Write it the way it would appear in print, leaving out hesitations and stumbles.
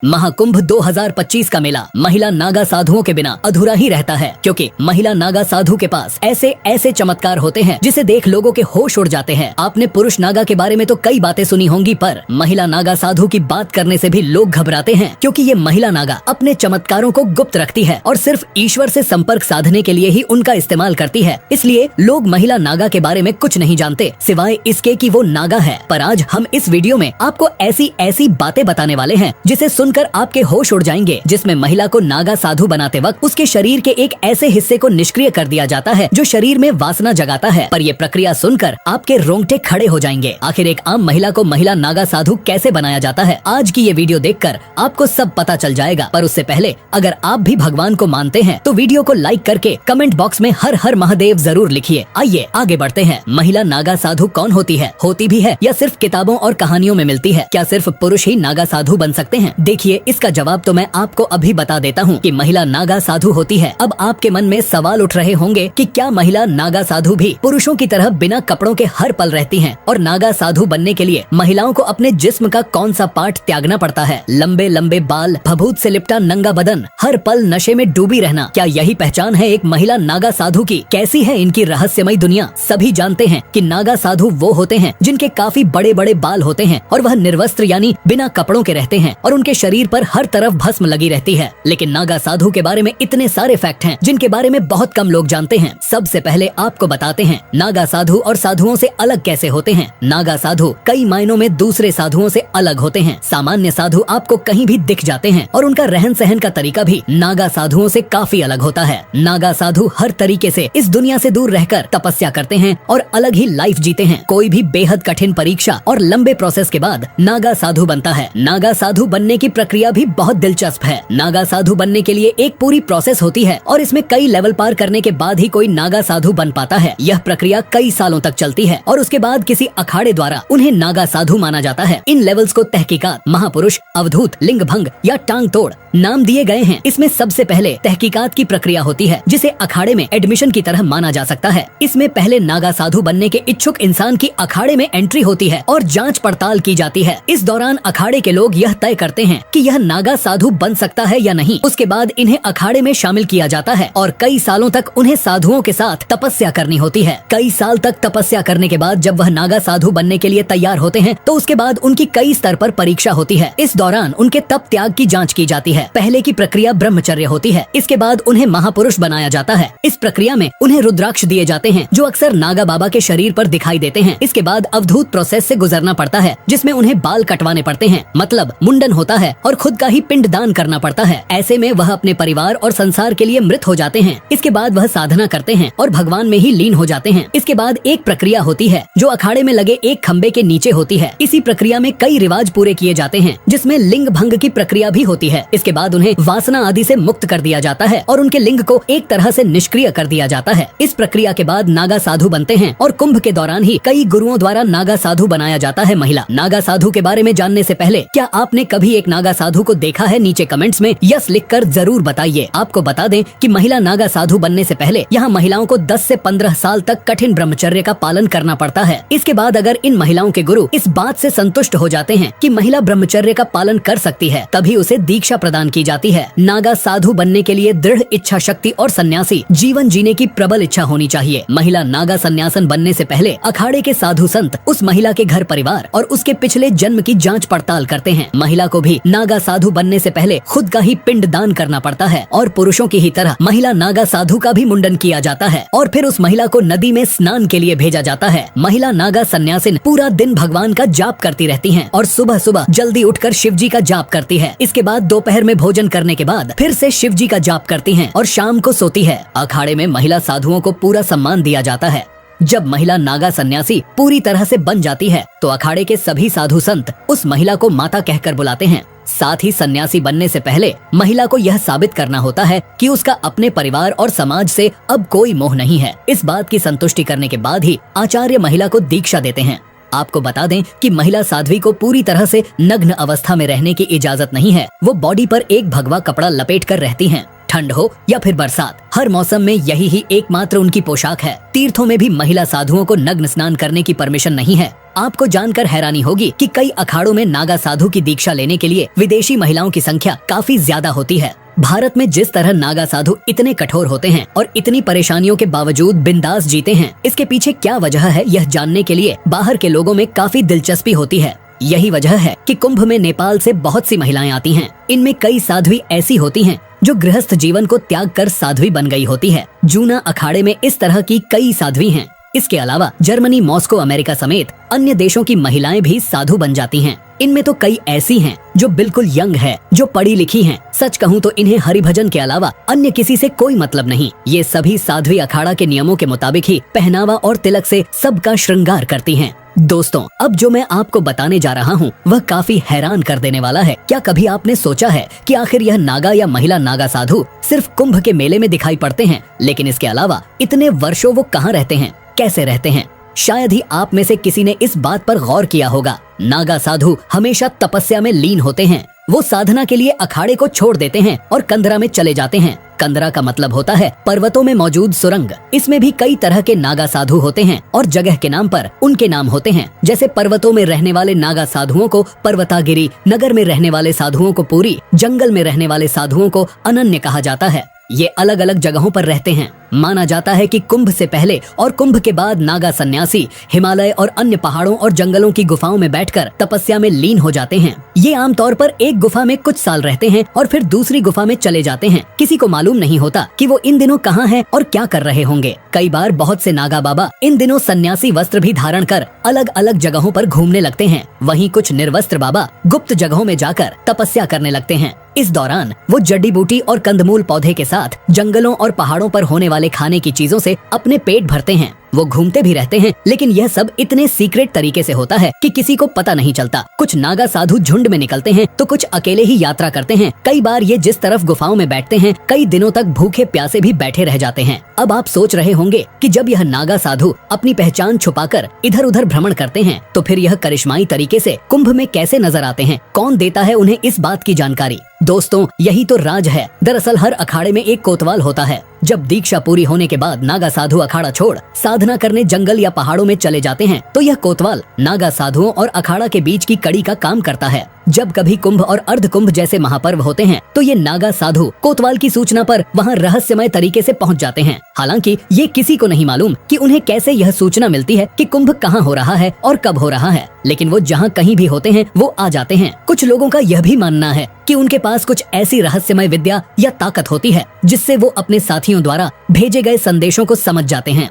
महाकुंभ 2025 का मेला महिला नागा साधुओं के बिना अधूरा ही रहता है, क्योंकि महिला नागा साधु के पास ऐसे ऐसे चमत्कार होते हैं जिसे देख लोगों के होश उड़ जाते हैं। आपने पुरुष नागा के बारे में तो कई बातें सुनी होंगी, पर महिला नागा साधु की बात करने से भी लोग घबराते हैं, क्योंकि ये महिला नागा अपने चमत्कारों को गुप्त रखती है और सिर्फ ईश्वर से संपर्क साधने के लिए ही उनका इस्तेमाल करती है। इसलिए लोग महिला नागा के बारे में कुछ नहीं जानते सिवाय इसके कि वो नागा है। पर आज हम इस वीडियो में आपको ऐसी ऐसी बातें बताने वाले हैं जिसे सुनकर आपके होश उड़ जाएंगे, जिसमें महिला को नागा साधु बनाते वक्त उसके शरीर के एक ऐसे हिस्से को निष्क्रिय कर दिया जाता है जो शरीर में वासना जगाता है। पर ये प्रक्रिया सुनकर आपके रोंगटे खड़े हो जाएंगे। आखिर एक आम महिला को महिला नागा साधु कैसे बनाया जाता है, आज की ये वीडियो देखकर आपको सब पता चल जाएगा। पर उससे पहले अगर आप भी भगवान को मानते हैं तो वीडियो को लाइक करके कमेंट बॉक्स में हर हर महादेव जरूर लिखिए। आइए आगे बढ़ते हैं। महिला नागा साधु कौन होती है, होती भी है या सिर्फ किताबों और कहानियों में मिलती है? क्या सिर्फ पुरुष ही नागा साधु बन सकते हैं? देखिए, इसका जवाब तो मैं आपको अभी बता देता हूँ कि महिला नागा साधु होती है। अब आपके मन में सवाल उठ रहे होंगे कि क्या महिला नागा साधु भी पुरुषों की तरह बिना कपड़ों के हर पल रहती हैं? और नागा साधु बनने के लिए महिलाओं को अपने जिस्म का कौन सा पार्ट त्यागना पड़ता है? लंबे लंबे बाल, भभूत से लिपटा नंगा बदन, हर पल नशे में डूबी रहना, क्या यही पहचान है एक महिला नागा साधु की? कैसी है इनकी रहस्यमयी दुनिया? सभी जानते हैं कि नागा साधु वो होते हैं जिनके काफी बड़े बड़े बाल होते हैं और वह निर्वस्त्र यानी बिना कपड़ों के रहते हैं और उनके शरीर पर हर तरफ भस्म लगी रहती है। लेकिन नागा साधु के बारे में इतने सारे फैक्ट हैं जिनके बारे में बहुत कम लोग जानते हैं। सबसे पहले आपको बताते हैं नागा साधु और साधुओं से अलग कैसे होते हैं। नागा साधु कई मायनों में दूसरे साधुओं से अलग होते हैं। सामान्य साधु आपको कहीं भी दिख जाते हैं और उनका रहन सहन का तरीका भी नागा साधुओं से काफी अलग होता है। नागा साधु हर तरीके से इस दुनिया से दूर रहकर तपस्या करते हैं और अलग ही लाइफ जीते हैं। कोई भी बेहद कठिन परीक्षा और लंबे प्रोसेस के बाद नागा साधु बनता है। नागा साधु बनने की प्रक्रिया भी बहुत दिलचस्प है। नागा साधु बनने के लिए एक पूरी प्रोसेस होती है और इसमें कई लेवल पार करने के बाद ही कोई नागा साधु बन पाता है। यह प्रक्रिया कई सालों तक चलती है और उसके बाद किसी अखाड़े द्वारा उन्हें नागा साधु माना जाता है। इन लेवल्स को तहकीकात, महापुरुष, अवधूत, लिंग भंग या टांग तोड़ नाम दिए गए हैं। इसमें सबसे पहले तहकीकात की प्रक्रिया होती है, जिसे अखाड़े में एडमिशन की तरह माना जा सकता है। इसमें पहले नागा साधु बनने के इच्छुक इंसान की अखाड़े में एंट्री होती है और जांच पड़ताल की जाती है। इस दौरान अखाड़े के लोग यह तय करते हैं कि यह नागा साधु बन सकता है या नहीं। उसके बाद इन्हें अखाड़े में शामिल किया जाता है और कई सालों तक उन्हें साधुओं के साथ तपस्या करनी होती है। कई साल तक तपस्या करने के बाद जब वह नागा साधु बनने के लिए तैयार होते हैं तो उसके बाद उनकी कई स्तर पर परीक्षा होती है। इस दौरान उनके तप त्याग की जांच की जाती है। पहले की प्रक्रिया ब्रह्मचर्य होती है। इसके बाद उन्हें महापुरुष बनाया जाता है। इस प्रक्रिया में उन्हें रुद्राक्ष दिए जाते हैं जो अक्सर नागा बाबा के शरीर पर दिखाई देते हैं। इसके बाद अवधूत प्रोसेस से गुजरना पड़ता है, जिसमें उन्हें बाल कटवाने पड़ते हैं, मतलब मुंडन होता है और खुद का ही पिंड दान करना पड़ता है। ऐसे में वह अपने परिवार और संसार के लिए मृत हो जाते हैं। इसके बाद वह साधना करते हैं और भगवान में ही लीन हो जाते हैं। इसके बाद एक प्रक्रिया होती है जो अखाड़े में लगे एक खंबे के नीचे होती है। इसी प्रक्रिया में कई रिवाज पूरे किए जाते हैं, जिसमें लिंग भंग की प्रक्रिया भी होती है। इसके बाद उन्हें वासना आदि से मुक्त कर दिया जाता है और उनके लिंग को एक तरह से निष्क्रिय कर दिया जाता है। इस प्रक्रिया के बाद नागा साधु बनते हैं और कुंभ के दौरान ही कई गुरुओं द्वारा नागा साधु बनाया जाता है महिला। नागा साधु के बारे में जानने से पहले क्या आपने कभी एक नागा साधु को देखा है? नीचे कमेंट्स में यस लिखकर जरूर बताइए। आपको बता दें कि महिला नागा साधु बनने से पहले यहाँ महिलाओं को 10 से 15 साल तक कठिन ब्रह्मचर्य का पालन करना पड़ता है। इसके बाद अगर इन महिलाओं के गुरु इस बात से संतुष्ट हो जाते हैं कि महिला ब्रह्मचर्य का पालन कर सकती है, तभी उसे दीक्षा प्रदान की जाती है। नागा साधु बनने के लिए दृढ़ इच्छा शक्ति और सन्यासी जीवन जीने की प्रबल इच्छा होनी चाहिए। महिला नागा सन्यासन बनने से पहले अखाड़े के साधु संत उस महिला के घर परिवार और उसके पिछले जन्म की जांच पड़ताल करते हैं। महिला को भी नागा साधु बनने से पहले खुद का ही पिंड दान करना पड़ता है और पुरुषों की ही तरह महिला नागा साधु का भी मुंडन किया जाता है और फिर उस महिला को नदी में स्नान के लिए भेजा जाता है। महिला नागा सन्यासिन पूरा दिन भगवान का जाप करती रहती हैं और सुबह सुबह जल्दी उठकर शिव जी का जाप करती है। इसके बाद दोपहर में भोजन करने के बाद फिर से शिव जी का जाप करती हैं और शाम को सोती है। अखाड़े में महिला साधुओं को पूरा सम्मान दिया जाता है। जब महिला नागा सन्यासी पूरी तरह से बन जाती है तो अखाड़े के सभी साधु संत उस महिला को माता कहकर बुलाते हैं। साथ ही सन्यासी बनने से पहले महिला को यह साबित करना होता है कि उसका अपने परिवार और समाज से अब कोई मोह नहीं है। इस बात की संतुष्टि करने के बाद ही आचार्य महिला को दीक्षा देते हैं। आपको बता दें कि महिला साध्वी को पूरी तरह से नग्न अवस्था में रहने की इजाजत नहीं है। वो बॉडी पर एक भगवा कपड़ा लपेट कर रहती हैं। ठंड हो या फिर बरसात, हर मौसम में यही ही एकमात्र उनकी पोशाक है। तीर्थों में भी महिला साधुओं को नग्न स्नान करने की परमिशन नहीं है। आपको जानकर हैरानी होगी कि कई अखाड़ों में नागा साधु की दीक्षा लेने के लिए विदेशी महिलाओं की संख्या काफी ज्यादा होती है। भारत में जिस तरह नागा साधु इतने कठोर होते हैं और इतनी परेशानियों के बावजूद बिंदास जीते हैं, इसके पीछे क्या वजह है, यह जानने के लिए बाहर के लोगों में काफी दिलचस्पी होती है। यही वजह है कि कुंभ में नेपाल से बहुत सी महिलाएं आती हैं। इनमें कई साध्वी ऐसी होती हैं जो गृहस्थ जीवन को त्याग कर साध्वी बन गई होती है। जूना अखाड़े में इस तरह की कई साध्वी हैं। इसके अलावा जर्मनी, मॉस्को, अमेरिका समेत अन्य देशों की महिलाएं भी साधु बन जाती हैं। इनमें तो कई ऐसी हैं जो बिल्कुल यंग है, जो पढ़ी लिखी हैं। सच कहूँ तो इन्हें हरिभजन के अलावा अन्य किसी से कोई मतलब नहीं। ये सभी साध्वी अखाड़ा के नियमों के मुताबिक ही पहनावा और तिलक से सबका श्रृंगार करती हैं। दोस्तों, अब जो मैं आपको बताने जा रहा हूँ वह काफी हैरान कर देने वाला है। क्या कभी आपने सोचा है कि आखिर यह नागा या महिला नागा साधु सिर्फ कुंभ के मेले में दिखाई पड़ते हैं, लेकिन इसके अलावा इतने वर्षों वो कहाँ रहते हैं, कैसे रहते हैं? शायद ही आप में से किसी ने इस बात पर गौर किया होगा। नागा साधु हमेशा तपस्या में लीन होते हैं। वो साधना के लिए अखाड़े को छोड़ देते हैं और कंदरा में चले जाते हैं। कंदरा का मतलब होता है पर्वतों में मौजूद सुरंग। इसमें भी कई तरह के नागा साधु होते हैं और जगह के नाम पर उनके नाम होते हैं। जैसे पर्वतों में रहने वाले नागा साधुओं को पर्वतागिरी, नगर में रहने वाले साधुओं को पुरी, जंगल में रहने वाले साधुओं को अनन्य कहा जाता है। ये अलग अलग जगहों पर रहते हैं। माना जाता है कि कुंभ से पहले और कुंभ के बाद नागा सन्यासी हिमालय और अन्य पहाड़ों और जंगलों की गुफाओं में बैठकर तपस्या में लीन हो जाते हैं। ये आमतौर पर एक गुफा में कुछ साल रहते हैं और फिर दूसरी गुफा में चले जाते हैं। किसी को मालूम नहीं होता कि वो इन दिनों कहाँ हैं और क्या कर रहे होंगे। कई बार बहुत से नागा बाबा इन दिनों सन्यासी वस्त्र भी धारण कर अलग अलग जगहों पर घूमने लगते हैं। वहीं कुछ निर्वस्त्र बाबा गुप्त जगहों में जाकर तपस्या करने लगते हैं। इस दौरान वो जड़ी बूटी और कंदमूल पौधे के साथ जंगलों और पहाड़ों पर होने वाले खाने की चीजों से अपने पेट भरते हैं। वो घूमते भी रहते हैं, लेकिन यह सब इतने सीक्रेट तरीके से होता है कि किसी को पता नहीं चलता। कुछ नागा साधु झुंड में निकलते हैं तो कुछ अकेले ही यात्रा करते हैं। कई बार ये जिस तरफ गुफाओं में बैठते हैं, कई दिनों तक भूखे प्यासे भी बैठे रह जाते हैं। अब आप सोच रहे होंगे कि जब यह नागा साधु अपनी पहचान छुपाकर इधर उधर भ्रमण करते हैं, तो फिर यह करिश्माई तरीके से कुंभ में कैसे नजर आते हैं? कौन देता है उन्हें इस बात की जानकारी? दोस्तों, यही तो राज है। दरअसल हर अखाड़े में एक कोतवाल होता है। जब दीक्षा पूरी होने के बाद नागा साधु अखाड़ा छोड़ साधना करने जंगल या पहाड़ों में चले जाते हैं, तो यह कोतवाल नागा साधुओं और अखाड़ा के बीच की कड़ी का काम करता है। जब कभी कुंभ और अर्ध कुंभ जैसे महापर्व होते हैं, तो ये नागा साधु कोतवाल की सूचना पर वहाँ रहस्यमय तरीके से पहुँच जाते हैं। हालांकि ये किसी को नहीं मालूम कि उन्हें कैसे यह सूचना मिलती है कि कुंभ कहाँ हो रहा है और कब हो रहा है, लेकिन वो जहाँ कहीं भी होते हैं वो आ जाते हैं। कुछ लोगों का यह भी मानना है कि उनके पास कुछ ऐसी रहस्यमय विद्या या ताकत होती है जिससे वो अपने साथियों द्वारा भेजे गए संदेशों को समझ जाते हैं।